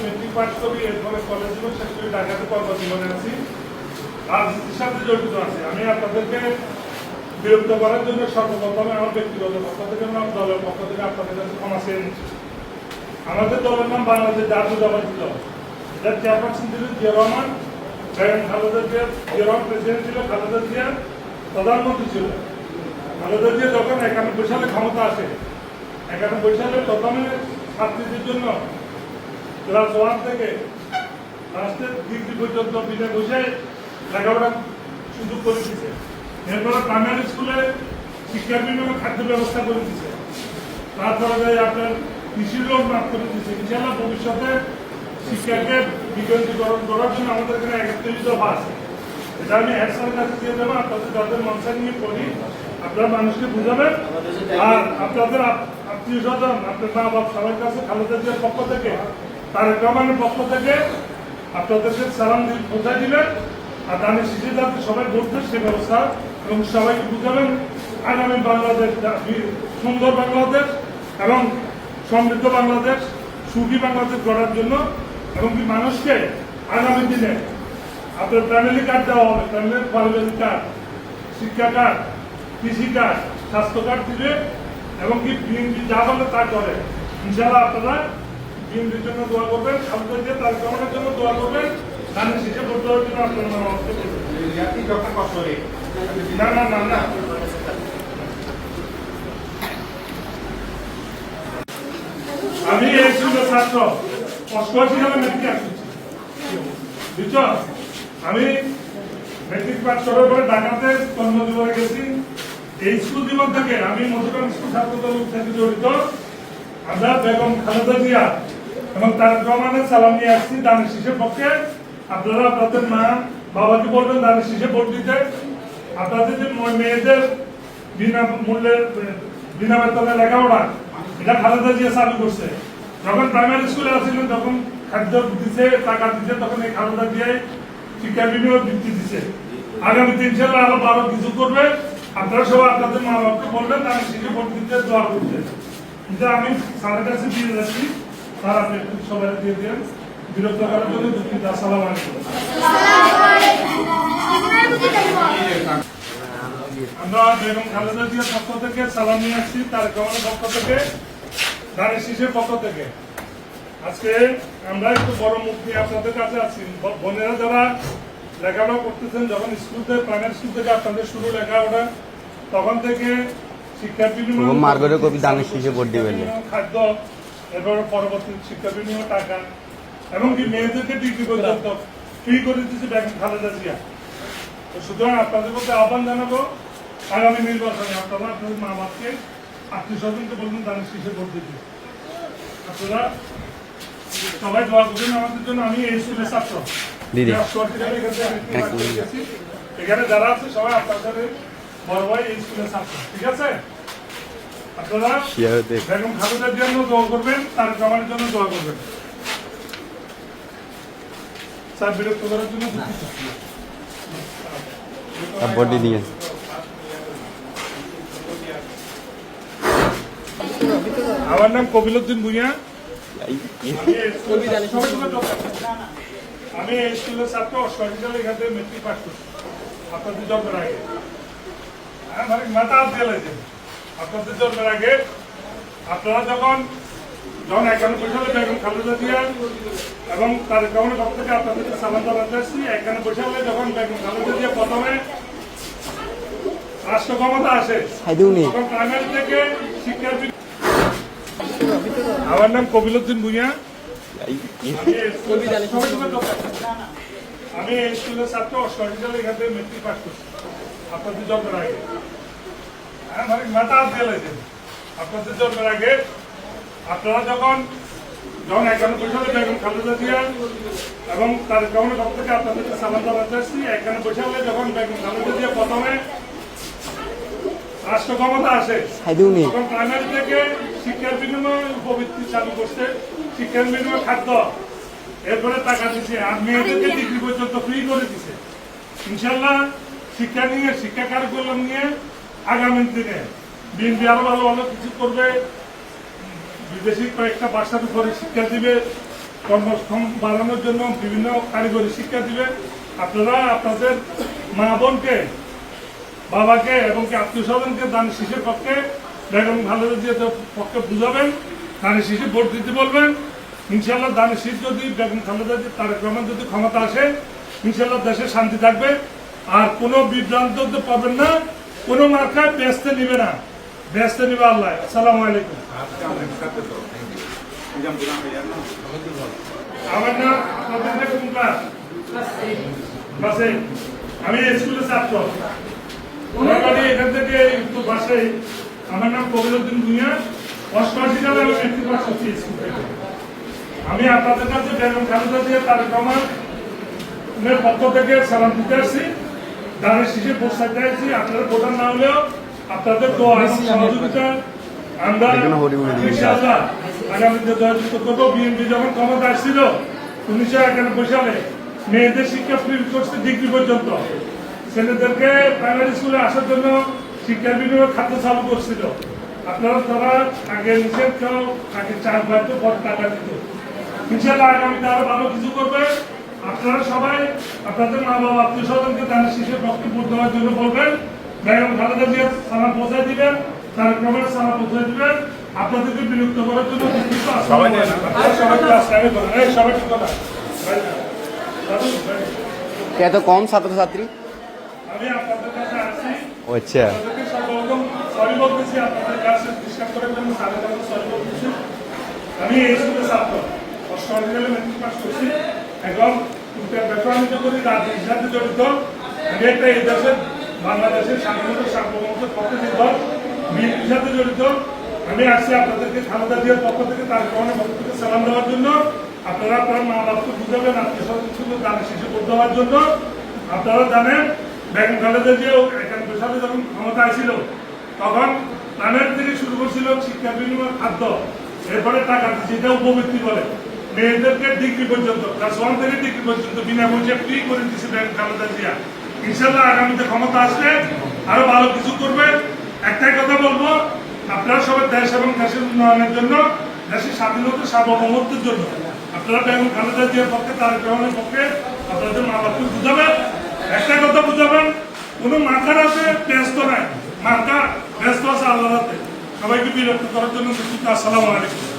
Matric pass করি, এরপরে college জীবন শেষ করে ঢাকাতে কর্মজীবনে আছি, রাজনীতির সাথে জড়িত আছে। আমি আপনাদেরকে বিরক্ত করার জন্য সর্বপ্রথমে আমার ব্যক্তিগত পক্ষ থেকে আমার দলের পক্ষ থেকে আপনাদের কাছে ক্ষমা চেয়ে নিচ্ছি। আমাদের দলের নাম বাংলাদেশ জাতীয়তাবাদী দল, যার চেয়ারপারসন ছিলেন জিয়া রহমান, খালেদা জিয়া, জিয়া রহমান প্রেসিডেন্ট ছিল, খালেদা জিয়া প্রধানমন্ত্রী ছিল। খালেদা জিয়া যখন 91 সালে ক্ষমতা আসে, 91 সালে প্রথমে ছাত্রীদের জন্য ক্লাস 1 থেকে লাস্টের ডিগ্রি পর্যন্ত বিনা বসে লেখাপড়ার সুযোগ করে দিচ্ছে। এরপরে প্রাইমারি স্কুলে শিক্ষার বিভিন্ন খাদ্য ব্যবস্থা করে দিচ্ছে। তারপরে আপনার কৃষি লোন মাফ করে দিচ্ছে। ইনশাআল্লাহ ভবিষ্যতে শিক্ষাকে বিকেন্দ্রীকরণ করার জন্য আমাদের এখানে 31 দফা আছে। এটা আমি হেডস্যারের কাছে দিয়ে দেবো, আপনাদের যাদের মনসা নিয়ে করি আপনারা মানুষকে বুঝাবেন। আর আপনাদের আত্মীয় স্বজন, আপনার মা বাপ সবার কাছে খালেদা জিয়ার পক্ষ থেকে, তারেক রহমানের পক্ষ থেকে আপনাদেরকে সালাম পৌঁছায় দিলেন। আর দানের শিশু যাতে সবাই ভোট সে ব্যবস্থা এবং সবাইকে বুঝাবেন আগামী বাংলাদেশ, সুন্দর বাংলাদেশ এবং সমৃদ্ধ বাংলাদেশ, সুখী বাংলাদেশ গড়ার জন্য, এবং কি মানুষকে আগামী দিনে আপনার ফ্যামিলি কার্ড দেওয়া হবে, ফ্যামিলি পারিবারিক কার্ড, শিক্ষা কার্ড, কৃষি কার্ড, স্বাস্থ্য কার্ড দিবে, এবং কি বিএনপি যা বলে তা করে। ইনশাআল্লাহ আপনারা বিএনপির জন্য দোয়া করবেন, খালেদা জিয়া তারেক রহমানের জন্য দোয়া করবেন, ধানের শীষে ভোট দেওয়ার জন্য আপনারা না না না না আমি এই স্কুলের ছাত্র, 88 সালে মেট্রিক আসছি, বুঝছ? আমি মেট্রিক পাস করার পরে ঢাকাতে কর্মজীবনে গেছি। এই স্কুল জীবন থেকে আমি মধুরাম স্কুল ছাত্র দলের সাথে জড়িত। আমরা বেগম খালেদা জিয়া এবং তারেক রহমানের সালাম নিয়ে আসছি দানের শীষের পক্ষে। আপনারা আপনাদের মা বাবাকে বলবেন দানের শীষে ভোট দিতে। আপনাদের যে মেয়েদের বিনামূল্যে বিনা বেতনে লেখাপড়া, এটা খালেদা জিয়া চালু করছে। যখন প্রাইমারি স্কুলে আসছিলেন তখন খাদ্য দিচ্ছে, টাকা দিচ্ছে, তখন এই খালেদা জিয়াই শিক্ষা বিনিয়োগ বৃত্তি দিচ্ছে। আগামী 3 সালে আরো 12 কিছু করবে। আপনারা সবাই আপনাদের মা বাবাকে বলবেন দানের শীষে ভোট দিতে, দোয়া করতে। কিন্তু আমি স্যারের কাছে দিয়ে যাচ্ছি, স্যার আপনি সবাই দিয়ে দেন, বিরক্ত করার জন্য দুঃখিত। আসসালামু আলাইকুম। আমরা বেগম খালেদা জিয়ার পক্ষ থেকে সালাম নিয়ে আসছি, তারেক রহমানের পক্ষ থেকে, ধানের শীষের পক্ষ থেকে। আজকে আমরা একটু বড় মুখ নিয়ে আপনাদের কাছে আছি। বোনেরা যারা লেখাপড়া করতেছেন, যখন স্কুল থেকে প্রাইমারি স্কুল থেকে আপনাদের শুরু লেখাপড়া, তখন থেকে শিক্ষার বিনিময় খাদ্য, এরপরে পরবর্তী শিক্ষা বিনিময় টাকা, এবং কি মেয়েদেরকে ডিগ্রি পর্যন্ত ফ্রি করে দিচ্ছে বেগম খালেদা জিয়া। সুতরাং আপনাদের মধ্যে আহ্বান জানাবো, আগামী নির্বাচনে আপনারা আপনাদের মা বাপকে, আত্মীয় স্বজনকে বলবেন দানের শীষে ভোট দিতে। আপনারা সবাই দোয়া করবেন আমাদের জন্য। আমি এই স্কুলের ছাত্র, এখানে যারা আছে সবাই আপনাদের বড় ভাই এই স্কুলের ছাত্র, ঠিক আছে? আপনারা বেগম খালেদার জন্য দোয়া করবেন, তারেক রহমানের জন্য দোয়া করবেন। স্যার বিরক্ত করার জন্য আমার নাম কবিলউদ্দিন ভুঁইয়া। আমি এই স্কুলের ছাত্র, 88 সালে এখান থেকে মেট্রিক পাস করছি আপনাদের জন্মের আগে। মাথা দিয়ে লাগছে আপনাদের জন্মের আগে। আপনারা যখন 91 সালে বেগম খালেদা জিয়া এবং তারেক রহমানের পক্ষ থেকে আপনাদেরকে সালাম জানাতে আসছি। 91 সালে যখন বেগম খালেদা জিয়া প্রথমে রাষ্ট্র ক্ষমতা আসে, তখন প্রাইমারি থেকে শিক্ষার। আমার নাম কবিলউদ্দিন ভুঁইয়া। আমি এই স্কুলের ছাত্র, 88 সালে এখান থেকে মেট্রিক পাস করছি আপনাদের জন্মের আগে। মাথা দিয়ে লাগছে আপনাদের জন্মের আগে। আপনারা যখন 91 সালে বেগম খালেদা জিয়া এবং তারেক রহমানের পক্ষ থেকে আপনাদেরকে সালাম জানাতে আসছি। 91 সালে যখন বেগম খালেদা জিয়া প্রথমে রাষ্ট্র ক্ষমতা আসে, তখন প্রাইমারি থেকে শিক্ষার বিনিময় উপবৃত্তি চালু করছে, শিক্ষার বিনিময় খাদ্য, এরপরে টাকা দিচ্ছে, আর মেয়েদেরকে ডিগ্রি পর্যন্ত ফ্রি করে দিচ্ছে। ইনশাল্লাহ শিক্ষা নিয়ে, শিক্ষা কারিকুলাম নিয়ে আগামী দিনে বিএনপি আরো ভালো ভালো কিছু করবে, বিদেশি কয়েকটা ভাষার উপরে শিক্ষা দিবে, কর্মক্ষম বাড়ানোর জন্য বিভিন্ন কারিগরি শিক্ষা দিবে। আপনারা আপনাদের মা বোনকে, বাবাকে এবং আত্মীয় স্বজনকে দান শিশুর পক্ষে বেগম খালেদা জিয়ার পক্ষে বুঝাবেন, দানের শিশু ভোট দিতে বলবেন। ইনশাল্লাহ দানের শিশু যদি বেগম খালেদা জিয়া তারেক রহমান যদি ক্ষমতা আসে, ইনশাল্লাহ দেশে শান্তি থাকবে। আর কোনো বিভ্রান্ত পাবেন না, কোনো মার্কায় ব্যস্তে নিবে না, ব্যস্তে নিবে আল্লাহ। আসসালামু আলাইকুম। আমার নাম আপনাদের কোন ক্লাস? বাসে। আমি স্কুলের ছাত্র। আমার বাড়ি এখান থেকে একটু বাসে। আমার নাম কবিরউদ্দিন ভূঁইয়া। 88 সালে আমি মেট্রিক পাস করছি স্কুল থেকে। আমি আপনাদের কাছে বেগম খালেদা জিয়া তারেক রহমানের পক্ষ থেকে সালাম দিতে আসছি, দানের শীষে ভোট চাইতে আসছি। আপনারা ভোটার না হলেও আপনাদের দোয়া এবং সহযোগিতা আমরা ইনশাআল্লাহ আগামীতে জয়যুক্ত করবো। বিএনপি যখন ক্ষমতা আসছিল 1991 সালে মেয়েদের শিক্ষা ফ্রি করছে ডিগ্রি পর্যন্ত। ছেলেদেরকে প্রাইমারি স্কুলে আসার জন্য শিক্ষার বিনিময়ে খাদ্য চালু করছিল। আপনারা তারা আগে নিষেধ কেউ আগে চার বাড়িতে পর টাকা দিত। ইনশাআল্লাহ আগামীতে আরো ভালো কিছু করবে। আপনারা সবাই আপনাদের মা বাবা আত্মীয় স্বজনকে দানের শীষের পক্ষে ভোট দেওয়ার জন্য বলবেন। বেগম খালেদা জিয়া সালাম পৌঁছায় দিবেন, তারেক রহমানের সালাম পৌঁছায় দিবেন। আপনাদেরকে বিরক্ত করার জন্য সবাই এত কম ছাত্রছাত্রী? আমি আপনাদের কাছে আসছি, আচ্ছা, আপনাদেরকে সর্বপ্রথম সরি বলতেছি, আপনাদের কাছে ডিসকাস করার জন্য তাদের কাছে সরি বলতেছি। আমি এই স্কুলের ছাত্র, 8ম সালে মেট্রিক পাস করছি। এখন ব্যবসা করি, রাজনীতির সাথে জড়িত। আমি একটা এই দেশের বাংলাদেশের স্বাধীনতা সার্বভৌমত্বের পক্ষে নির্ভর, বিএনপির সাথে জড়িত। আমি আসছি আপনাদেরকে খালেদা জিয়ার পক্ষ থেকে, তার কারণে পক্ষ থেকে সালাম দেওয়ার জন্য। আপনারা আপনার মা বাপকে বুঝাবেন, আত্মীয় স্বজন দানের শিশু করতে হওয়ার জন্য। আপনারা জানেন বেগম খালেদা জিয়া 91 সালে যখন ক্ষমতা আসছিল, তখন ধানের থেকে শুরু করছিল শিক্ষার বিনিময়ে খাদ্য, এরপরে টাকা দিচ্ছে, এটা উপবৃত্তি বলে। মেয়েদেরকে ডিগ্রি পর্যন্ত, ক্লাস 1 থেকে ডিগ্রি পর্যন্ত বিনামূল্যে ফ্রি করে দিচ্ছে বেগম খালেদা জিয়া। ইনশাল্লাহ আগামীতে ক্ষমতা আসলে আরো ভালো কিছু করবে। একটাই কথা বলবো, আপনারা সবাই দেশ এবং দেশের উন্নয়নের জন্য, দেশের স্বাধীনতা সার্বভৌমত্বের জন্য আপনারা বেগম খালেদা জিয়ার পক্ষে, তারেক রহমানের পক্ষে আপনাদের মা বাপকে বুঝাবেন। একটাই কথা বুঝাবেন, কোনো মার্কার আছে ব্যস্ত নাই, মার্কা ব্যস্ত আছে আল্লাহর হাতে। সবাইকে বিরক্ত করার জন্য আসসালামু আলাইকুম।